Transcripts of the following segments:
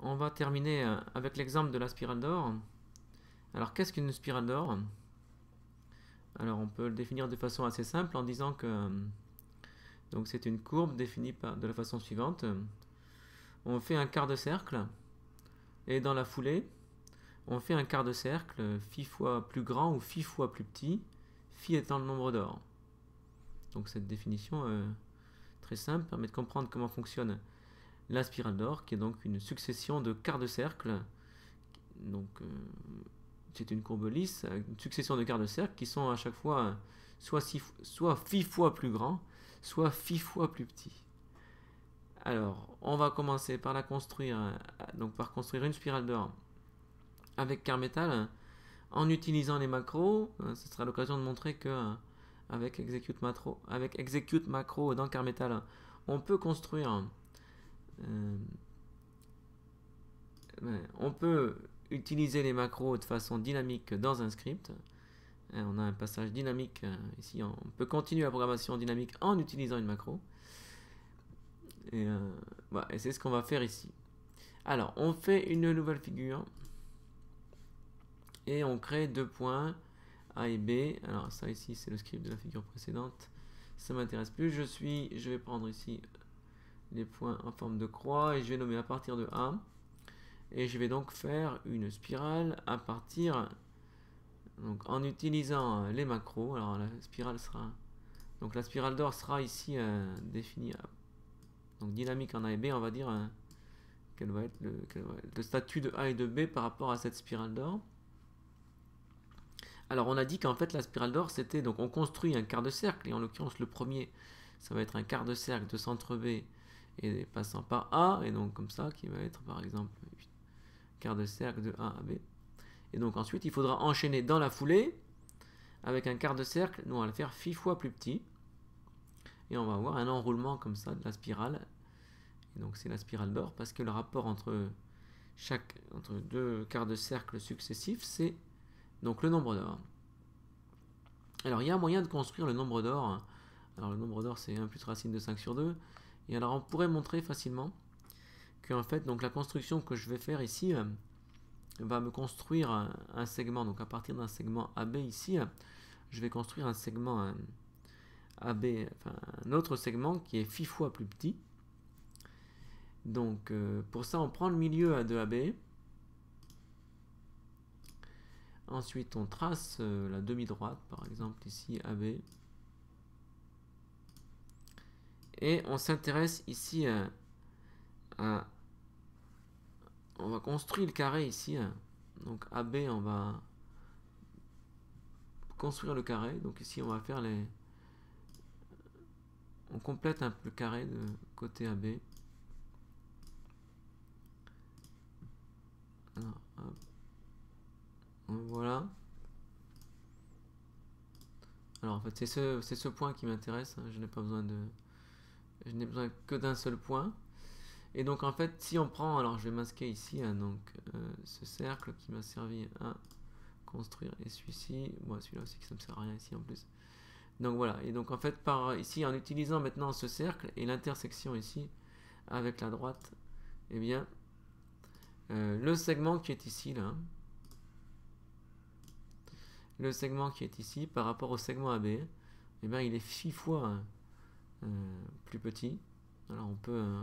On va terminer avec l'exemple de la spirale d'or. Alors, qu'est-ce qu'une spirale d'or? Alors, on peut le définir de façon assez simple en disant que donc c'est une courbe définie de la façon suivante. On fait un quart de cercle et dans la foulée, on fait un quart de cercle phi fois plus grand ou phi fois plus petit, phi étant le nombre d'or. Donc cette définition très simple permet de comprendre comment fonctionne la spirale d'or, qui est donc une succession de quarts de cercle. Donc c'est une courbe lisse, une succession de quarts de cercle qui sont à chaque fois soit phi fois plus grand, soit phi fois plus petit. Alors, on va commencer par la construire, donc par construire une spirale d'or avec quart métal en utilisant les macros. Ce sera l'occasion de montrer que avec execute macro dans quart métal, on peut construire, on peut utiliser les macros de façon dynamique dans un script. On a un passage dynamique ici. On peut continuer la programmation dynamique en utilisant une macro. Et c'est ce qu'on va faire ici. Alors, on fait une nouvelle figure. Et on crée deux points A et B. Alors ça ici, c'est le script de la figure précédente. Ça m'intéresse plus. Je vais prendre ici les points en forme de croix et je vais nommer à partir de A. Et je vais donc faire une spirale à partir, donc en utilisant les macros. Alors la spirale sera, donc la spirale d'or sera ici définie, donc dynamique en A et B. On va dire quel va être le statut de A et de B par rapport à cette spirale d'or. Alors on a dit qu'en fait la spirale d'or c'était, donc on construit un quart de cercle, et en l'occurrence le premier ça va être un quart de cercle de centre B et passant par A, et donc comme ça qui va être par exemple quart de cercle de A à B. Et donc ensuite il faudra enchaîner dans la foulée avec un quart de cercle, nous on va le faire phi fois plus petit, et on va avoir un enroulement comme ça de la spirale. Et donc c'est la spirale d'or parce que le rapport entre deux quarts de cercle successifs c'est donc le nombre d'or. Alors il y a un moyen de construire le nombre d'or. Alors le nombre d'or c'est 1 plus racine de 5 sur 2. Et alors on pourrait montrer facilement que en fait donc la construction que je vais faire ici va me construire un segment. Donc à partir d'un segment AB ici, je vais construire un segment AB, enfin un autre segment qui est phi fois plus petit. Donc pour ça on prend le milieu de AB. Ensuite, on trace la demi-droite, par exemple ici AB. Et on s'intéresse ici à... On va construire le carré ici. Donc AB, on va construire le carré. Donc ici, on va faire les... On complète un peu le carré de côté AB. Alors, hop. Voilà. Alors en fait c'est ce point qui m'intéresse, je n'ai pas besoin de... Je n'ai besoin que d'un seul point. Et donc en fait si on prend, alors je vais masquer ici donc ce cercle qui m'a servi à construire, et celui-ci, moi celui-là aussi qui ça me sert à rien ici en plus. Donc voilà, et donc en fait par ici en utilisant maintenant ce cercle et l'intersection ici avec la droite, et bien le segment qui est ici là, le segment qui est ici par rapport au segment AB, et bien il est phi fois plus petit. Alors on peut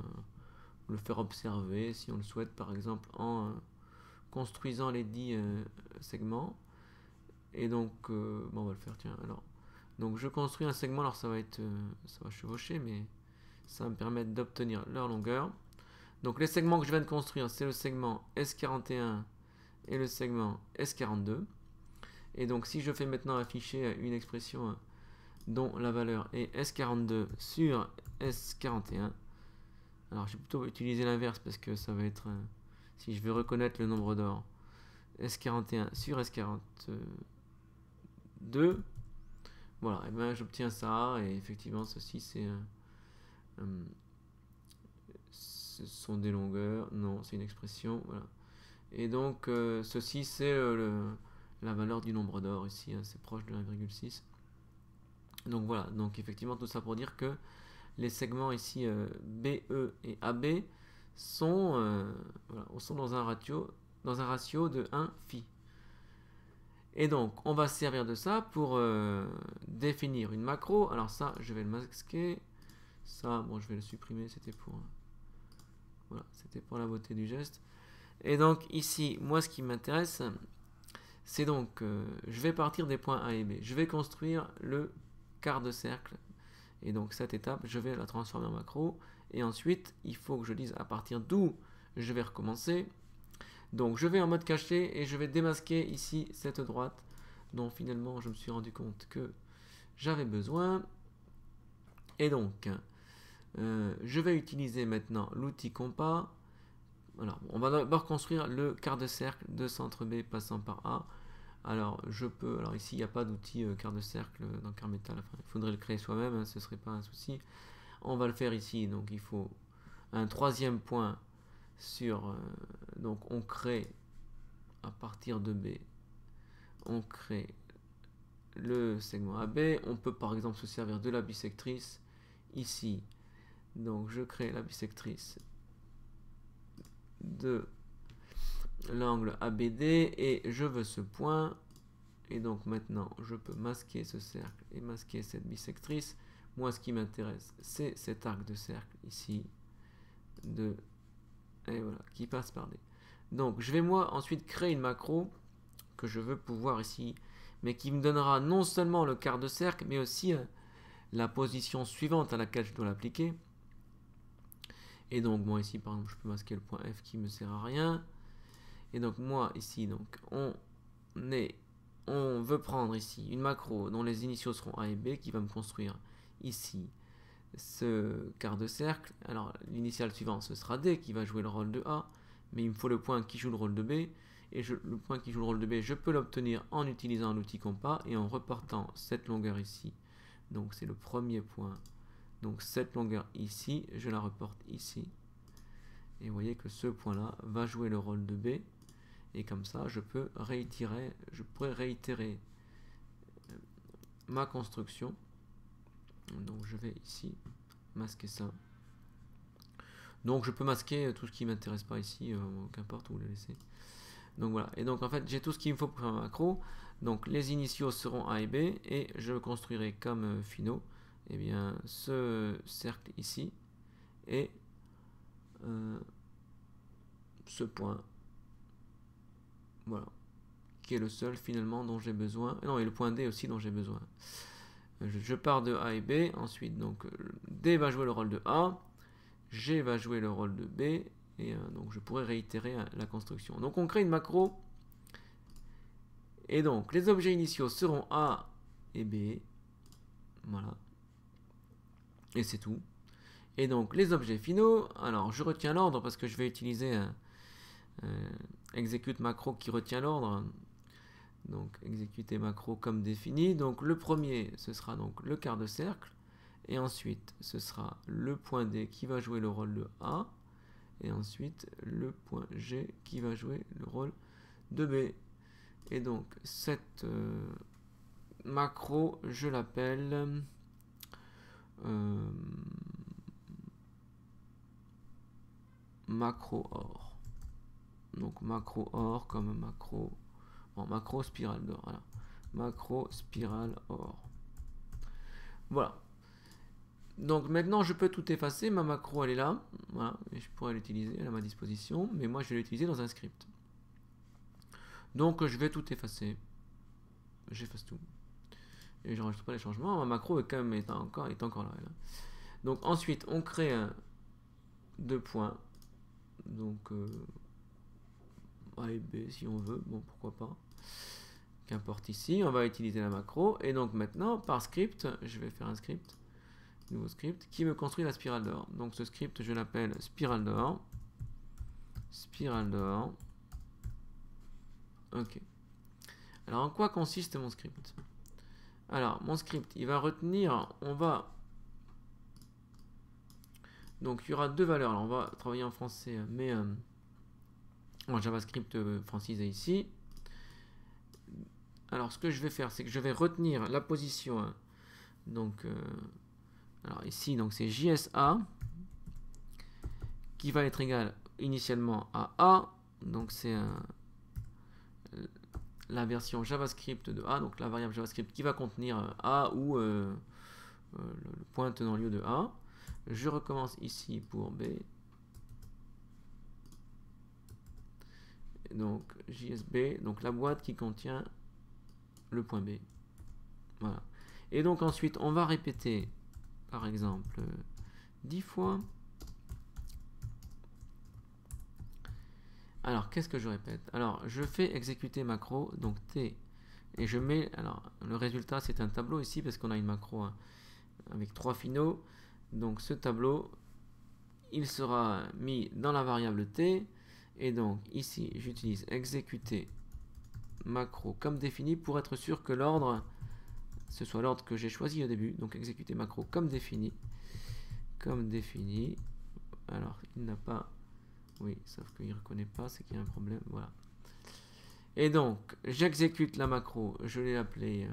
le faire observer si on le souhaite, par exemple en construisant les 10 segments. Et donc bon, on va le faire, tiens, alors donc je construis un segment, alors ça va chevaucher, mais ça va me permettre d'obtenir leur longueur. Donc les segments que je viens de construire, c'est le segment S41 et le segment S42. Et donc si je fais maintenant afficher une expression dont la valeur est S42 sur S41, alors j'ai plutôt utilisé l'inverse parce que ça va être, si je veux reconnaître le nombre d'or, S41 sur S42, voilà, et bien j'obtiens ça, et effectivement ceci ce sont des longueurs, non c'est une expression, voilà. Et donc ceci c'est la valeur du nombre d'or ici, c'est proche de 1,6. Donc voilà, donc effectivement tout ça pour dire que les segments ici BE et AB sont dans un ratio de 1 phi. Et donc, on va se servir de ça pour définir une macro. Alors ça, je vais le masquer. Ça, bon, je vais le supprimer, c'était pour... Voilà, c'était pour la beauté du geste. Et donc, ici, moi, ce qui m'intéresse, c'est donc, je vais partir des points A et B. Je vais construire le quart de cercle. Et donc, cette étape, je vais la transformer en macro. Et ensuite, il faut que je dise à partir d'où je vais recommencer. Donc, je vais en mode caché et je vais démasquer ici cette droite dont finalement, je me suis rendu compte que j'avais besoin. Et donc, je vais utiliser maintenant l'outil compas. Alors, on va d'abord construire le quart de cercle de centre B passant par A. Alors, alors ici, il n'y a pas d'outil quart de cercle dans Carmetal. Enfin, il faudrait le créer soi-même, hein, ce ne serait pas un souci. On va le faire ici, donc il faut un troisième point sur... donc, on crée à partir de B, on crée le segment AB. On peut par exemple se servir de la bisectrice ici. Donc, je crée la bisectrice de l'angle ABD et je veux ce point. Et donc maintenant, je peux masquer ce cercle et masquer cette bisectrice. Moi, ce qui m'intéresse, c'est cet arc de cercle ici, et voilà, qui passe par D. Donc, je vais moi ensuite créer une macro que je veux pouvoir ici, mais qui me donnera non seulement le quart de cercle, mais aussi la position suivante à laquelle je dois l'appliquer. Et donc, moi ici, par exemple, je peux masquer le point F qui ne me sert à rien. Et donc, moi ici, donc, on veut prendre ici une macro dont les initiaux seront A et B, qui va me construire ici ce quart de cercle. Alors, l'initiale suivante, ce sera D, qui va jouer le rôle de A, mais il me faut le point qui joue le rôle de B. Et le point qui joue le rôle de B, je peux l'obtenir en utilisant l'outil compas et en reportant cette longueur ici. Donc, c'est le premier point. Donc, cette longueur ici, je la reporte ici. Et vous voyez que ce point-là va jouer le rôle de B. Et comme ça, je pourrais réitérer ma construction. Donc, je vais ici masquer ça. Donc, je peux masquer tout ce qui ne m'intéresse pas ici, qu'importe où le laisser. Donc, voilà. Et donc, en fait, j'ai tout ce qu'il me faut pour un macro. Donc, les initiaux seront A et B. Et je construirai comme finaux, eh bien, ce cercle ici. Et ce point. Voilà, qui est le seul finalement dont j'ai besoin. Non, et le point D aussi dont j'ai besoin. Je pars de A et B, ensuite donc D va jouer le rôle de A, G va jouer le rôle de B, et donc je pourrais réitérer la construction. Donc on crée une macro, et donc les objets initiaux seront A et B, voilà, et c'est tout. Et donc les objets finaux, alors je retiens l'ordre parce que je vais utiliser un exécute macro qui retient l'ordre. Donc exécuter macro comme défini. Donc le premier, ce sera donc le quart de cercle. Et ensuite, ce sera le point D qui va jouer le rôle de A. Et ensuite, le point G qui va jouer le rôle de B. Et donc, cette macro, je l'appelle macro OR. Donc macro OR comme macro... Bon, macro spirale d'or, voilà. Macro spirale OR. Voilà. Donc maintenant je peux tout effacer, ma macro elle est là, voilà, et je pourrais l'utiliser, elle est à ma disposition, mais moi je vais l'utiliser dans un script. Donc je vais tout effacer. J'efface tout. Et je rajoute pas les changements, ma macro est quand même encore là. Donc ensuite on crée deux points. Donc A et B si on veut, bon pourquoi pas. Qu'importe ici, on va utiliser la macro. Et donc maintenant, par script, je vais faire un script, nouveau script, qui me construit la spirale d'or. Donc ce script, je l'appelle spirale d'or. Spirale d'or. Ok. Alors en quoi consiste mon script? Alors mon script, il va retenir, donc il y aura deux valeurs. Alors on va travailler en français, mais en JavaScript francisé ici. Alors ce que je vais faire, c'est que je vais retenir la position. Donc alors ici, donc c'est JSA qui va être égal initialement à A, donc c'est la version JavaScript de A, donc la variable JavaScript qui va contenir A ou le point tenant lieu de A. Je recommence ici pour B. Donc JSB, donc la boîte qui contient le point B. Voilà. Et donc ensuite, on va répéter, par exemple, 10 fois. Alors, qu'est-ce que je répète? Alors, je fais exécuter macro, donc T, et je mets, alors, le résultat, c'est un tableau ici, parce qu'on a une macro avec 3 finaux. Donc, ce tableau, il sera mis dans la variable T, et donc, ici, j'utilise exécuter macro comme défini pour être sûr que l'ordre, ce soit l'ordre que j'ai choisi au début. Donc, exécuter macro comme défini. Comme défini. Alors, il n'a pas... Oui, sauf qu'il ne reconnaît pas, c'est qu'il y a un problème. Voilà. Et donc, j'exécute la macro. Je l'ai appelée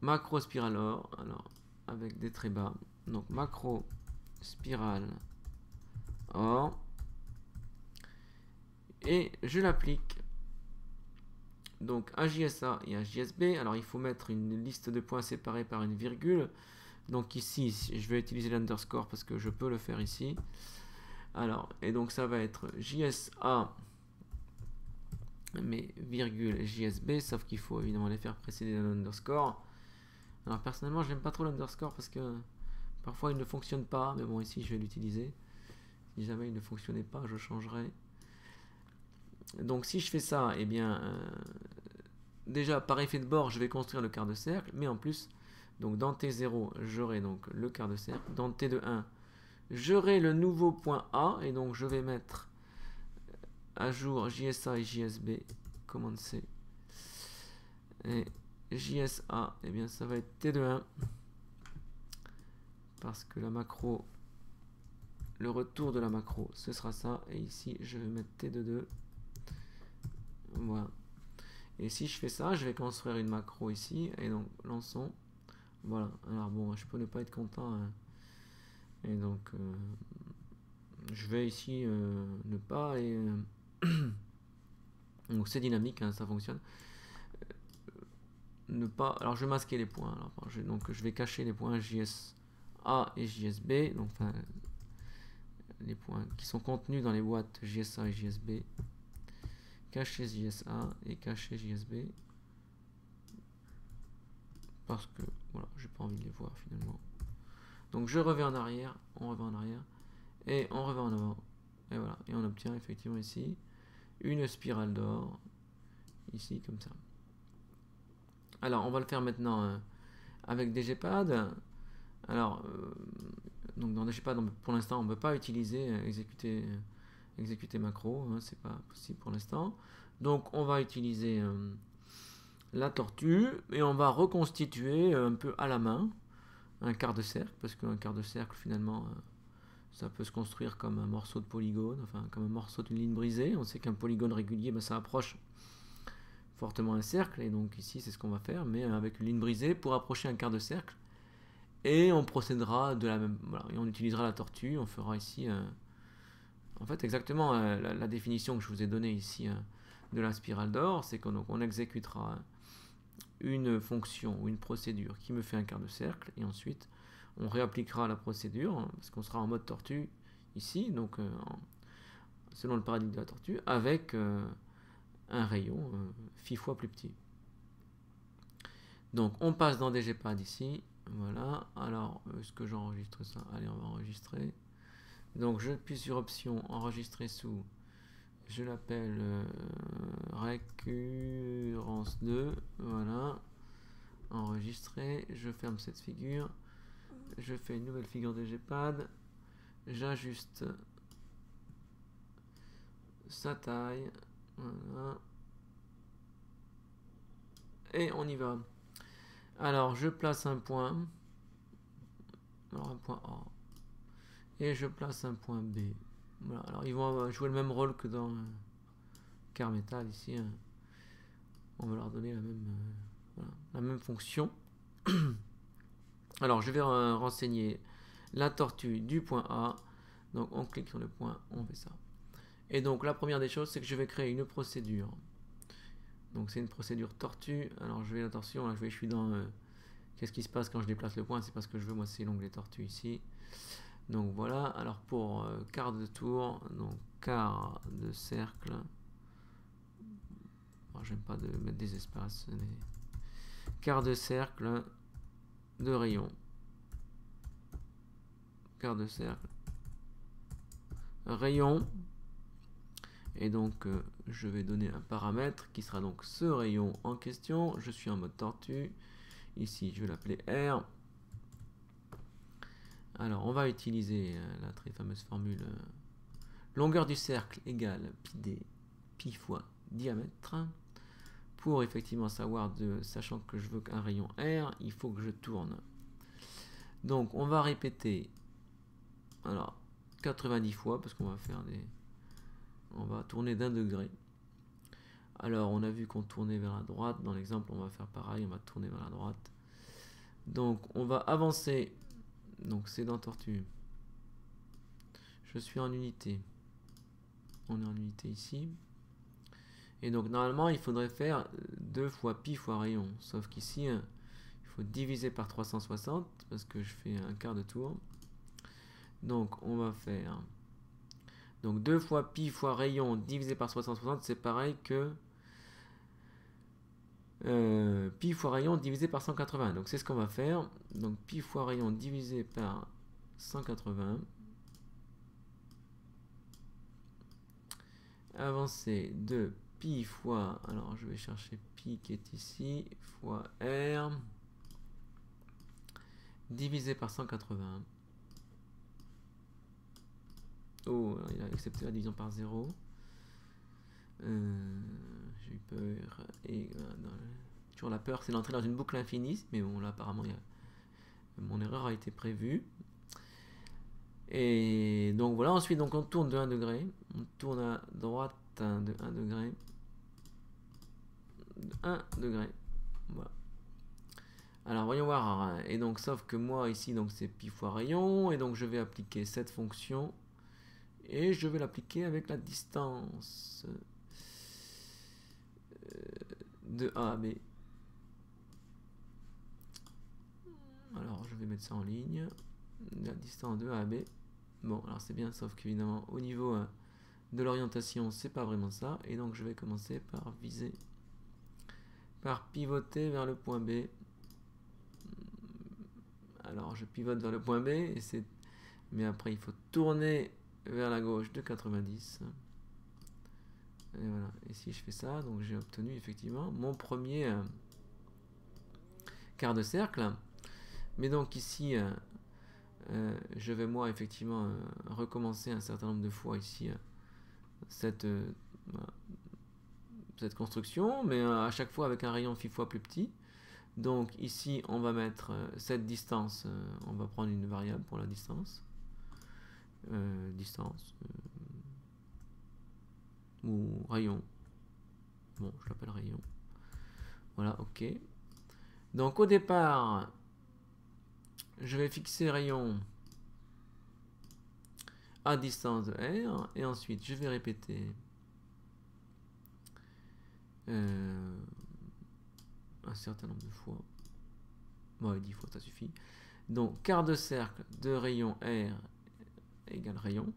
macro spiral or. Alors, avec des traits bas. Donc, macro spiral or. Et je l'applique donc à JSA et à JSB. Alors, il faut mettre une liste de points séparés par une virgule. Donc, ici, je vais utiliser l'underscore parce que je peux le faire ici. Alors, et donc ça va être JSA, mais virgule JSB, sauf qu'il faut évidemment les faire précéder d'un underscore. Alors personnellement, je n'aime pas trop l'underscore parce que parfois il ne fonctionne pas, mais bon, ici je vais l'utiliser. Si jamais il ne fonctionnait pas, je changerai. Donc si je fais ça, eh bien, déjà par effet de bord, je vais construire le quart de cercle, mais en plus, donc dans T0, j'aurai donc le quart de cercle, dans T de 1, j'aurai le nouveau point A, et donc je vais mettre à jour JSA et JSB, commande C. Et JSA, et bien ça va être T de 1, parce que la macro, le retour de la macro, ce sera ça, et ici je vais mettre T de 2. Voilà. Et si je fais ça, je vais construire une macro ici, et donc lançons. Voilà. Alors bon, je peux ne pas être content. Hein. Et donc, je vais ici ne pas. Et, donc c'est dynamique, hein, ça fonctionne. Ne pas. Alors je vais masquer les points. Alors, donc je vais cacher les points JSA et JSB. Donc enfin, les points qui sont contenus dans les boîtes JSA et JSB. Cacher JSA et cacher JSB. Parce que voilà, j'ai pas envie de les voir finalement. Donc je reviens en arrière, on revient en arrière, et on revient en avant. Et voilà, et on obtient effectivement ici une spirale d'or, ici comme ça. Alors on va le faire maintenant avec DGPad. Alors, donc dans DGPad, pour l'instant on ne peut pas utiliser exécuter macro, hein, c'est pas possible pour l'instant. Donc on va utiliser la tortue, et on va reconstituer un peu à la main un quart de cercle, parce qu'un quart de cercle finalement ça peut se construire comme un morceau de polygone, enfin comme un morceau d'une ligne brisée. On sait qu'un polygone régulier, ça approche fortement un cercle, et donc ici c'est ce qu'on va faire, mais avec une ligne brisée pour approcher un quart de cercle. Et on procédera de la même, voilà, et on utilisera la tortue, on fera ici en fait exactement la définition que je vous ai donnée ici de la spirale d'or, c'est qu'on exécutera une fonction ou une procédure qui me fait un quart de cercle, et ensuite on réappliquera la procédure, hein, parce qu'on sera en mode tortue ici, donc selon le paradigme de la tortue, avec un rayon phi fois plus petit. Donc on passe dans DGPad ici, voilà. Alors est-ce que j'enregistre ça? Allez, on va enregistrer. Donc je appuie sur option, enregistrer sous, je l'appelle récurrence 2, voilà, enregistrer, je ferme cette figure, je fais une nouvelle figure de DGPad, j'ajuste sa taille, voilà, et on y va. Alors je place un point, alors un point A, et je place un point B. Voilà, alors ils vont jouer le même rôle que dans Car Metal ici, hein. On va leur donner voilà, la même fonction. Alors je vais renseigner la tortue du point A, Donc on clique sur le point, on fait ça. Et donc la première des choses, c'est que je vais créer une procédure. Donc c'est une procédure tortue. Alors je vais la torsion, là je suis dans qu'est-ce qui se passe quand je déplace le point, c'est parce que je veux, moi c'est l'onglet tortue ici. Donc voilà, alors pour quart de tour, donc quart de cercle. Alors j'aime pas de mettre des espaces, mais quart de cercle de rayon. Quart de cercle. Rayon. Et donc je vais donner un paramètre qui sera donc ce rayon en question. Je suis en mode tortue. Ici je vais l'appeler R. Alors on va utiliser la très fameuse formule longueur du cercle égale pi d, pi fois diamètre. Pour effectivement savoir, sachant que je veux qu'un rayon R, il faut que je tourne. Donc on va répéter, alors 90 fois, parce qu'on va faire on va tourner d'1 degré. Alors on a vu qu'on tournait vers la droite, dans l'exemple on va faire pareil, on va tourner vers la droite. Donc on va avancer, donc c'est dans tortue. Je suis en unité. On est en unité ici. Et donc normalement il faudrait faire 2 fois pi fois rayon. Sauf qu'ici il faut diviser par 360 parce que je fais un quart de tour. Donc on va faire donc 2 fois pi fois rayon divisé par 360, c'est pareil que pi fois rayon divisé par 180. Donc c'est ce qu'on va faire. Donc pi fois rayon divisé par 180. Avancer de pi fois, alors je vais chercher pi qui est ici, fois R, divisé par 180. Oh, il a accepté la division par 0. J'ai eu peur. Et toujours la peur, c'est d'entrer dans une boucle infinie. Mais bon, là, apparemment, mon erreur a été prévue. Et donc voilà, ensuite, donc, on tourne de 1 degré. On tourne à droite de 1 degré. De 1 degré. Voilà. Alors, voyons voir. Et donc, sauf que moi, ici, donc c'est pi fois rayon. Et donc, je vais appliquer cette fonction. Et je vais l'appliquer avec la distance de A à B. Alors je vais mettre ça en ligne. La distance de A à B. Bon, alors c'est bien, sauf qu'évidemment au niveau de l'orientation, c'est pas vraiment ça. Et donc je vais commencer par viser, par pivoter vers le point B. Alors je pivote vers le point B, et mais après il faut tourner vers la gauche de 90. Et voilà, et si je fais ça, donc j'ai obtenu effectivement mon premier quart de cercle. Mais donc ici, je vais moi effectivement recommencer un certain nombre de fois ici cette construction, mais à chaque fois avec un rayon 6 fois plus petit. Donc ici on va mettre cette distance, on va prendre une variable pour la distance. Ou rayon. Bon, je l'appelle rayon. Voilà, ok. Donc au départ, je vais fixer rayon à distance de R, et ensuite je vais répéter un certain nombre de fois. Bon, 10 fois, ça suffit. Donc, quart de cercle de rayon R égale rayon.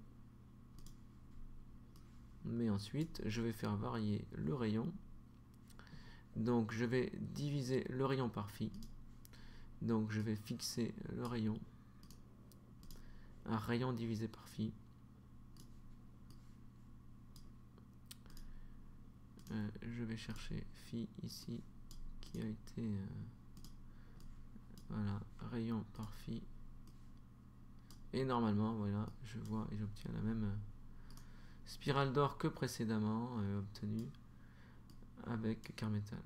Mais ensuite, je vais faire varier le rayon. Donc, je vais diviser le rayon par phi. Donc, je vais fixer le rayon. Un rayon divisé par phi. Je vais chercher phi ici, qui a été... voilà, rayon par phi. Et normalement, voilà, je vois et j'obtiens la même spirale d'or que précédemment obtenue avec Carmetal.